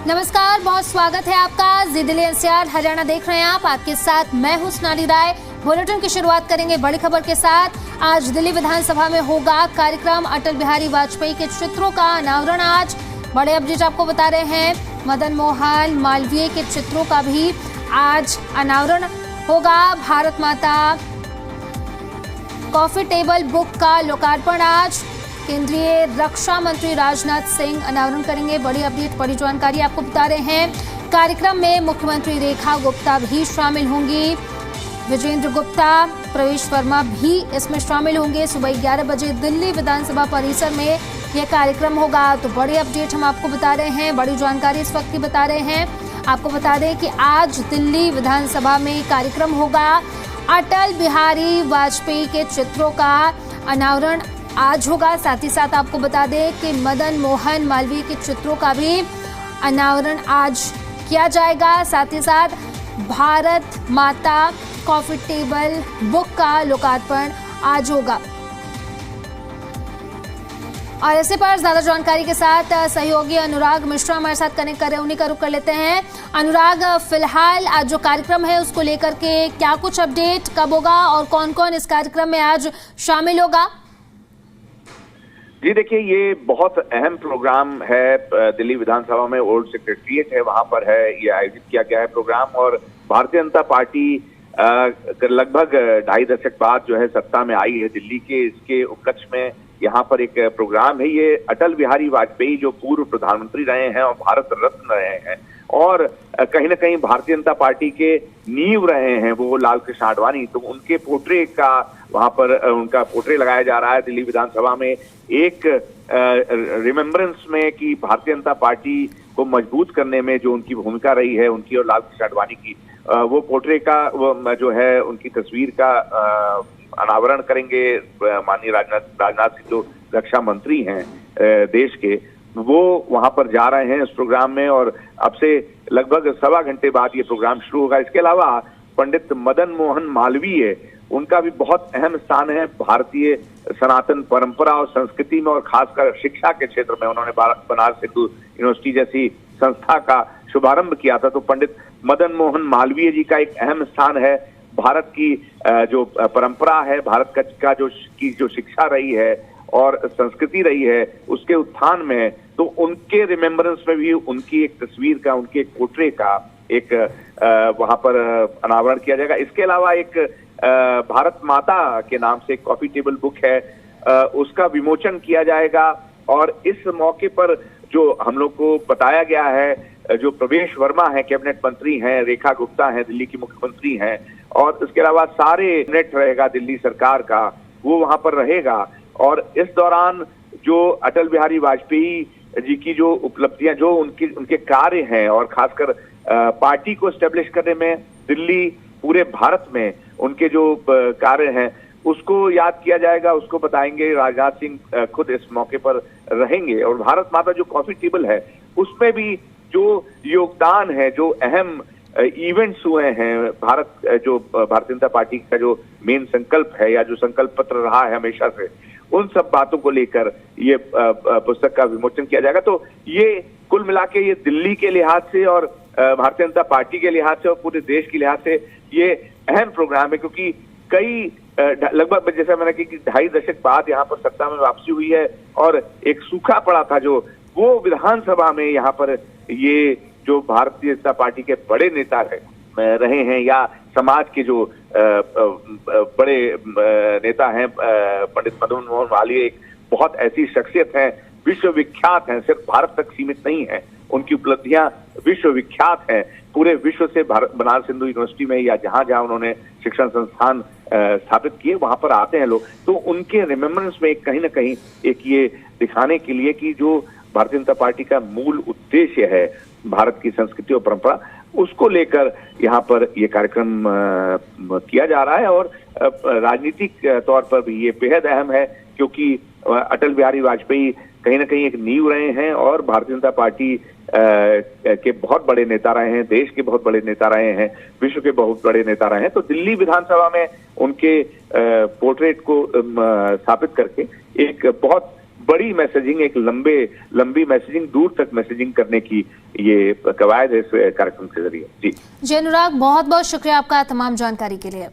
नमस्कार, बहुत स्वागत है आपका। जी दिल्ली एनसीआर हरियाणा देख रहे हैं आप। आपके साथ मैं हूं सोनाली राय। बुलेटिन की शुरुआत करेंगे बड़ी खबर के साथ। आज दिल्ली विधानसभा में होगा कार्यक्रम। अटल बिहारी वाजपेयी के चित्रों का अनावरण आज। बड़े अपडेट आपको बता रहे हैं। मदन मोहन मालवीय के चित्रों का भी आज अनावरण होगा। भारत माता कॉफी टेबल बुक का लोकार्पण आज। केंद्रीय रक्षा मंत्री राजनाथ सिंह अनावरण करेंगे। बड़ी अपडेट, बड़ी जानकारी आपको बता रहे हैं। कार्यक्रम में मुख्यमंत्री रेखा गुप्ता भी शामिल होंगी। विजेंद्र गुप्ता, प्रवेश वर्मा भी इसमें शामिल होंगे। सुबह 11 बजे दिल्ली विधानसभा परिसर में यह कार्यक्रम होगा। तो बड़ी अपडेट हम आपको बता रहे हैं, बड़ी जानकारी इस वक्त की बता रहे हैं। आपको बता दें कि आज दिल्ली विधानसभा में कार्यक्रम होगा। अटल बिहारी वाजपेयी के चित्रों का अनावरण आज होगा। साथ ही साथ आपको बता दें कि मदन मोहन मालवीय के चित्रों का भी अनावरण आज किया जाएगा। साथ ही साथ भारत माता कॉफी टेबल बुक का लोकार्पण आज होगा। और ऐसे पर ज्यादा जानकारी के साथ सहयोगी अनुराग मिश्रा हमारे साथ कनेक्ट कर रहे हैं, उन्हीं का रुख कर लेते हैं। अनुराग, फिलहाल आज जो कार्यक्रम है उसको लेकर के क्या कुछ अपडेट, कब होगा और कौन कौन इस कार्यक्रम में आज शामिल होगा? जी देखिए, ये बहुत अहम प्रोग्राम है। दिल्ली विधानसभा में ओल्ड सेक्रेटरिएट है, वहां पर है ये आयोजित किया गया है प्रोग्राम। और भारतीय जनता पार्टी लगभग 2.5 दशक बाद जो है सत्ता में आई है दिल्ली के, इसके उपलक्ष्य में यहाँ पर एक प्रोग्राम है। ये अटल बिहारी वाजपेयी जो पूर्व प्रधानमंत्री रहे हैं और भारत रत्न रहे हैं और कहीं ना कहीं भारतीय जनता पार्टी के नींव रहे हैं वो लाल कृष्ण आडवाणी, तो उनके पोर्ट्रे का वहां पर उनका पोर्ट्रे लगाया जा रहा है दिल्ली विधानसभा में, एक रिमेम्बरेंस में कि भारतीय जनता पार्टी को मजबूत करने में जो उनकी भूमिका रही है उनकी और लाल कृष्ण आडवाणी की, वो पोर्ट्रे का वो जो है उनकी तस्वीर का अनावरण करेंगे माननीय राजनाथ सिंह जो रक्षा मंत्री हैं देश के, वो वहां पर जा रहे हैं इस प्रोग्राम में। और अब से लगभग 1.25 घंटे बाद ये प्रोग्राम शुरू होगा। इसके अलावा पंडित मदन मोहन मालवीय, उनका भी बहुत अहम स्थान है भारतीय सनातन परंपरा और संस्कृति में, और खासकर शिक्षा के क्षेत्र में उन्होंने बनारस हिंदू यूनिवर्सिटी जैसी संस्था का शुभारंभ किया था। तो पंडित मदन मोहन मालवीय जी का एक अहम स्थान है। भारत की जो परंपरा है, भारत का जो शिक्षा रही है और संस्कृति रही है उसके उत्थान में, तो उनके रिमेम्बरेंस में भी उनकी एक तस्वीर का, उनके एक पोर्ट्रे का एक वहां पर अनावरण किया जाएगा। इसके अलावा एक भारत माता के नाम से कॉफी टेबल बुक है, उसका विमोचन किया जाएगा। और इस मौके पर जो हम लोग को बताया गया है, जो प्रवेश वर्मा है कैबिनेट मंत्री हैं, रेखा गुप्ता हैं दिल्ली की मुख्यमंत्री हैं, और इसके अलावा सारे कैबिनेट रहेगा दिल्ली सरकार का, वो वहां पर रहेगा। और इस दौरान जो अटल बिहारी वाजपेयी जी की जो उपलब्धियां, जो उनके कार्य हैं, और खासकर पार्टी को एस्टेब्लिश करने में दिल्ली पूरे भारत में उनके जो कार्य हैं उसको याद किया जाएगा, उसको बताएंगे। राजनाथ सिंह खुद इस मौके पर रहेंगे। और भारत माता जो कॉफी टेबल है उसमें भी जो योगदान है, जो अहम इवेंट्स हुए हैं, जो भारतीय जनता पार्टी का जो मेन संकल्प है या जो संकल्प पत्र रहा है हमेशा से, उन सब बातों को लेकर ये पुस्तक का विमोचन किया जाएगा। तो ये कुल मिला के ये दिल्ली के लिहाज से और भारतीय जनता पार्टी के लिहाज से और पूरे देश के लिहाज से ये अहम प्रोग्राम है, क्योंकि कई लगभग जैसा मैंने कहा कि 2.5 दशक बाद यहाँ पर सत्ता में वापसी हुई है और एक सूखा पड़ा था जो, वो विधानसभा में यहाँ पर ये जो भारतीय जनता पार्टी के बड़े नेता रहे हैं या समाज के जो बड़े नेता हैं, पंडित मदन मोहन मालवीय एक बहुत ऐसी शख्सियत है, विश्वविख्यात हैं, सिर्फ भारत तक सीमित नहीं है, उनकी उपलब्धियां विश्वविख्यात हैं। पूरे विश्व से बनारस हिंदू यूनिवर्सिटी में या जहां जहां उन्होंने शिक्षण संस्थान स्थापित किए वहां पर आते हैं लोग। तो उनके रिमेम्बरेंस में कहीं ना कहीं एक ये दिखाने के लिए कि जो भारतीय जनता पार्टी का मूल उद्देश्य है भारत की संस्कृति और परंपरा, उसको लेकर यहाँ पर ये कार्यक्रम किया जा रहा है। और राजनीतिक तौर पर भी ये बेहद अहम है, क्योंकि अटल बिहारी वाजपेयी कहीं ना कहीं एक नींव रहे हैं और भारतीय जनता पार्टी के बहुत बड़े नेता रहे हैं, देश के बहुत बड़े नेता रहे हैं, विश्व के बहुत बड़े नेता रहे हैं। तो दिल्ली विधानसभा में उनके पोर्ट्रेट को स्थापित करके एक बहुत बड़ी मैसेजिंग, एक लंबी मैसेजिंग, दूर तक मैसेजिंग करने की ये कवायद है इस कार्यक्रम के जरिए। जी अनुराग, बहुत बहुत शुक्रिया आपका तमाम जानकारी के लिए।